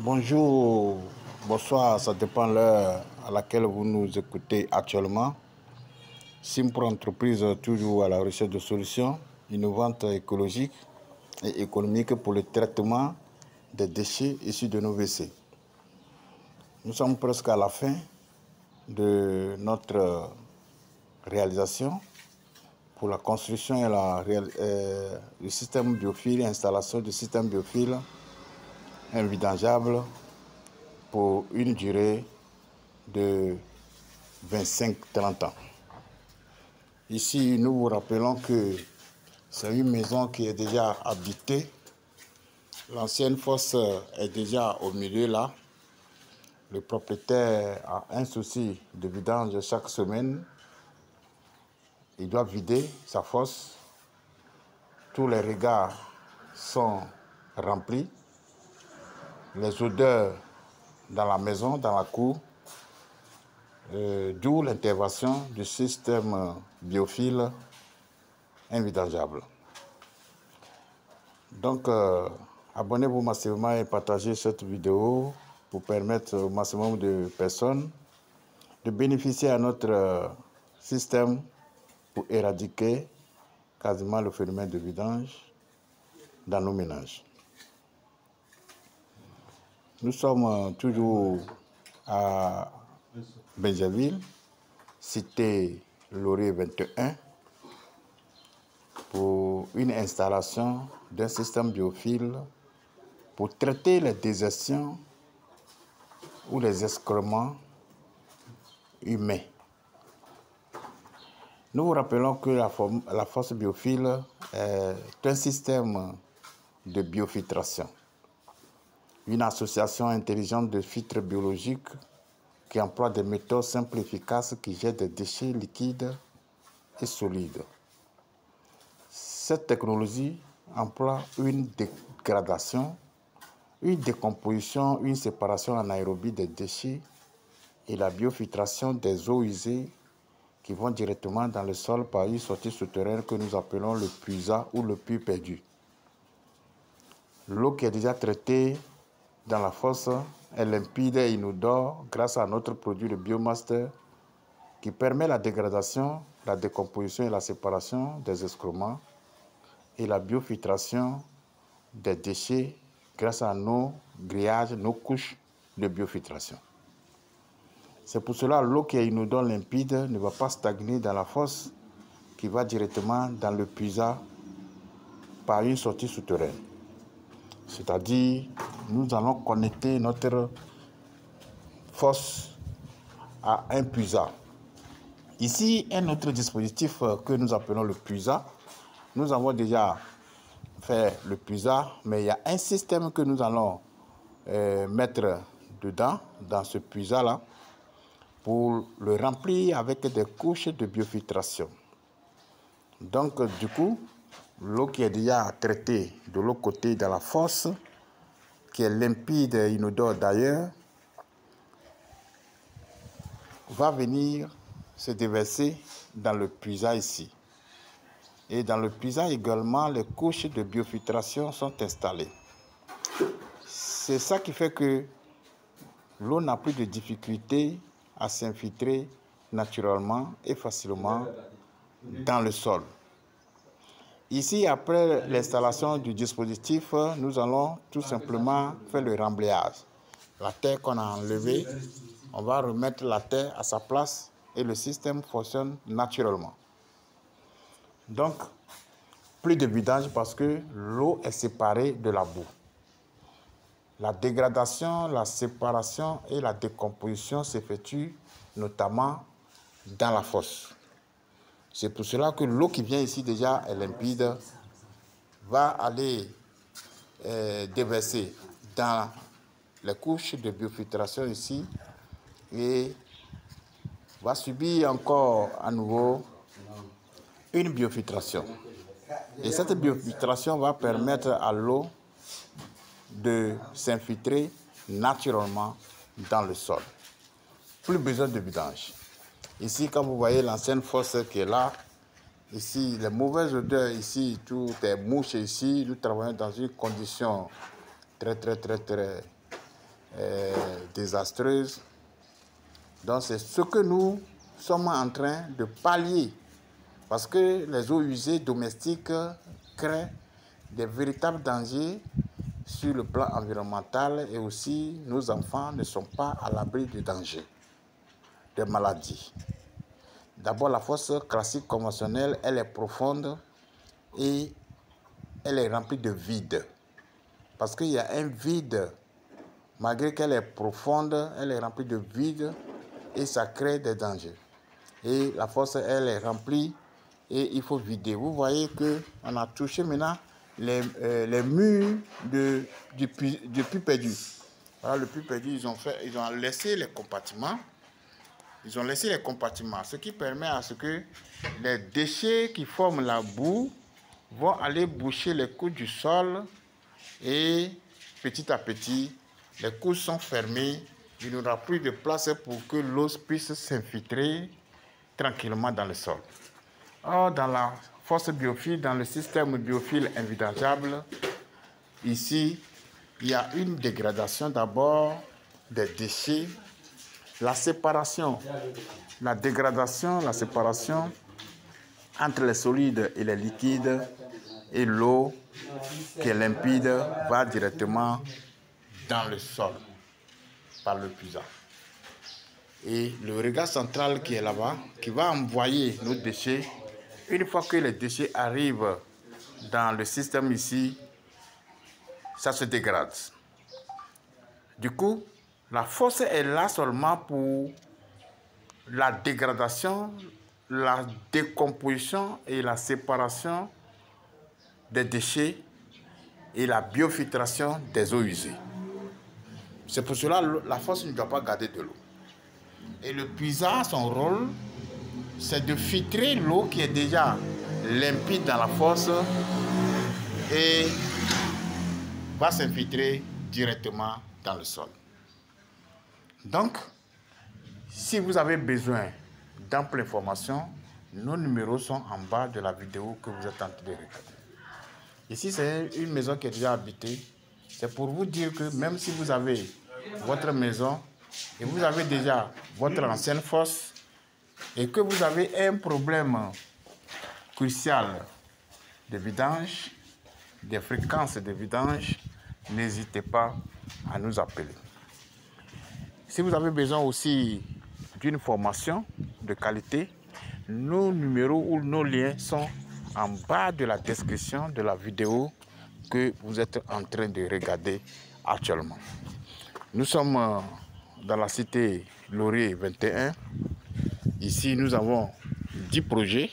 Bonjour, bonsoir, ça dépend de l'heure à laquelle vous nous écoutez actuellement. Simpro Entreprise, toujours à la recherche de solutions innovantes, écologiques et économiques pour le traitement des déchets issus de nos WC. Nous sommes presque à la fin de notre réalisation pour la construction et du système biophile, installation du système biophile invidangeable pour une durée de 25-30 ans. Ici, nous vous rappelons que c'est une maison qui est déjà habitée. L'ancienne fosse est déjà au milieu là. Le propriétaire a un souci de vidange chaque semaine. Il doit vider sa fosse. Tous les regards sont remplis. Les odeurs dans la maison, dans la cour, d'où l'intervention du système biophile invidangeable. Donc, abonnez-vous massivement et partagez cette vidéo pour permettre au maximum de personnes de bénéficier à notre système pour éradiquer quasiment le phénomène de vidange dans nos ménages. Nous sommes toujours à Benjaville, cité Laurier 21, pour une installation d'un système biophile pour traiter les déjections ou les excréments humains. Nous vous rappelons que la fosse biophile est un système de biofiltration, une association intelligente de filtres biologiques qui emploie des méthodes simples et efficaces qui jettent des déchets liquides et solides. Cette technologie emploie une dégradation, une décomposition, une séparation anaérobie des déchets et la biofiltration des eaux usées qui vont directement dans le sol par une sortie souterraine que nous appelons le puisat ou le puits perdu. L'eau qui est déjà traitée dans la fosse est limpide et inodore grâce à notre produit de Biomaster qui permet la dégradation, la décomposition et la séparation des excréments et la biofiltration des déchets grâce à nos grillages, nos couches de biofiltration. C'est pour cela que l'eau qui est inodore limpide ne va pas stagner dans la fosse qui va directement dans le puisat par une sortie souterraine. C'est-à-dire, nous allons connecter notre fosse à un puisat. Ici, un autre dispositif que nous appelons le puisat. Nous avons déjà fait le puisat, mais il y a un système que nous allons mettre dedans, dans ce puisat-là, pour le remplir avec des couches de biofiltration. Donc, du coup, l'eau qui est déjà traitée de l'autre côté dans la fosse, qui est limpide et inodore d'ailleurs, va venir se déverser dans le puisat ici. Et dans le puisat également, les couches de biofiltration sont installées. C'est ça qui fait que l'eau n'a plus de difficulté à s'infiltrer naturellement et facilement dans le sol. Ici, après l'installation du dispositif, nous allons tout simplement faire le remblayage. La terre qu'on a enlevée, on va remettre la terre à sa place et le système fonctionne naturellement. Donc, plus de vidange parce que l'eau est séparée de la boue. La dégradation, la séparation et la décomposition s'effectuent notamment dans la fosse. C'est pour cela que l'eau qui vient ici déjà est limpide, va aller déverser dans les couches de biofiltration ici et va subir encore à nouveau une biofiltration. Et cette biofiltration va permettre à l'eau de s'infiltrer naturellement dans le sol. Plus besoin de vidange. Ici, quand vous voyez l'ancienne fosse qui est là, ici, les mauvaises odeurs, ici, tout est mouche ici. Nous travaillons dans une condition très désastreuse. Donc c'est ce que nous sommes en train de pallier. Parce que les eaux usées domestiques créent des véritables dangers sur le plan environnemental et aussi nos enfants ne sont pas à l'abri de dangers, de maladies. D'abord, la fosse classique conventionnelle, elle est profonde et elle est remplie de vide. Parce qu'il y a un vide, malgré qu'elle est profonde, elle est remplie de vide et ça crée des dangers. Et la fosse, elle est remplie et il faut vider. Vous voyez qu'on a touché maintenant les murs du puits perdu. Voilà, le puits perdu, ils ont laissé les compartiments. Ils ont laissé les compartiments, ce qui permet à ce que les déchets qui forment la boue vont aller boucher les couches du sol et petit à petit, les couches sont fermées. Il n'y aura plus de place pour que l'eau puisse s'infiltrer tranquillement dans le sol. Or, dans la fosse biophile, dans le système biophile invidangeable, ici, il y a une dégradation d'abord des déchets, la séparation, la dégradation, la séparation entre les solides et les liquides et l'eau qui est limpide va directement dans le sol par le puisard. Et le regard central qui est là-bas, qui va envoyer nos déchets, une fois que les déchets arrivent dans le système ici, ça se dégrade. Du coup, la fosse est là seulement pour la dégradation, la décomposition et la séparation des déchets et la biofiltration des eaux usées. C'est pour cela que la fosse ne doit pas garder de l'eau. Et le puisard, son rôle, c'est de filtrer l'eau qui est déjà limpide dans la fosse et va s'infiltrer directement dans le sol. Donc, si vous avez besoin d'amples informations, nos numéros sont en bas de la vidéo que vous êtes en train de regarder. Ici, c'est une maison qui est déjà habitée. C'est pour vous dire que même si vous avez votre maison et vous avez déjà votre ancienne fosse et que vous avez un problème crucial de vidange, des fréquences de vidange, n'hésitez pas à nous appeler. Si vous avez besoin aussi d'une formation de qualité, nos numéros ou nos liens sont en bas de la description de la vidéo que vous êtes en train de regarder actuellement. Nous sommes dans la cité Laurier 21. Ici, nous avons 10 projets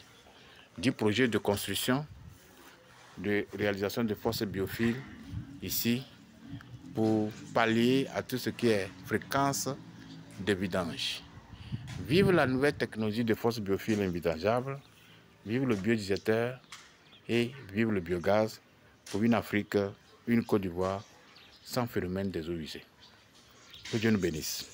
de construction, de réalisation de fosses biophiles, ici, pour pallier à tout ce qui est fréquence de vidange. Vive la nouvelle technologie de fosses biophiles invidangeables, vive le biodigesteur et vive le biogaz pour une Afrique, une Côte d'Ivoire sans phénomène des eaux usées. Que Dieu nous bénisse.